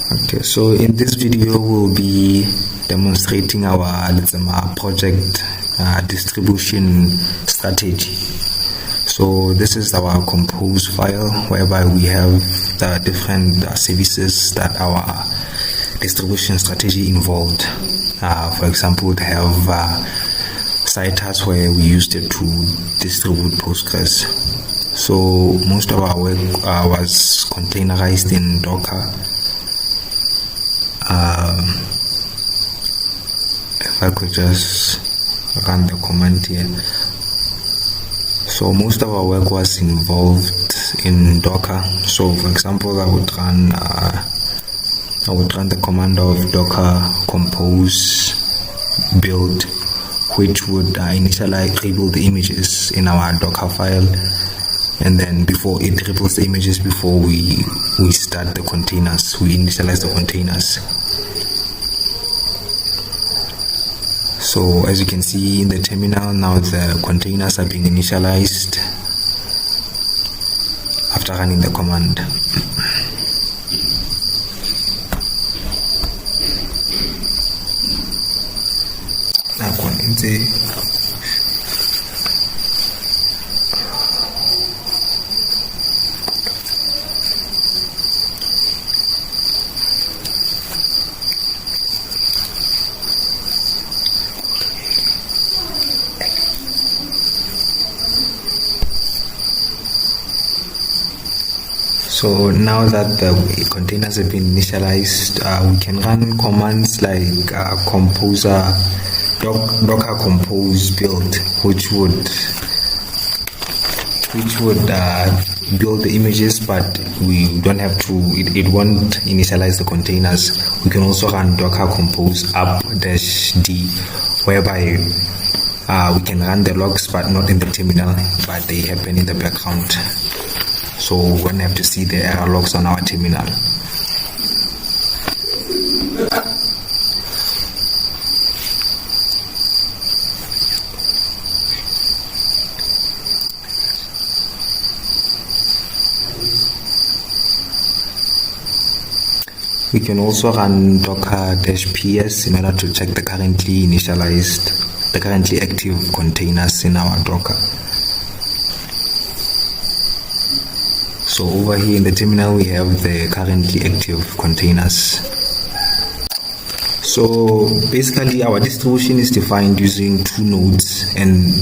Okay, so in this video we'll be demonstrating our project distribution strategy. So this is our compose file whereby we have the different services that our distribution strategy involved. For example, we have Citus where we used it to distribute Postgres. So most of our work was containerized in Docker. If I could just run the command here. So most of our work was involved in Docker. So for example, I would run the command of docker compose build, which would initialize rebuild the images in our Docker file, and then before it rebuilds the images, before we start the containers, we initialize the containers. So as you can see in the terminal now, the containers are being initialized after running the command. So now that the containers have been initialized, we can run commands like docker compose build, which would build the images, but we don't have to. It won't initialize the containers. We can also run docker compose up-d, whereby we can run the logs, but not in the terminal, but they happen in the background. So we won't have to see the error logs on our terminal. We can also run docker-ps in order to check the currently active containers in our Docker. So over here in the terminal we have the currently active containers. So basically our distribution is defined using two nodes, and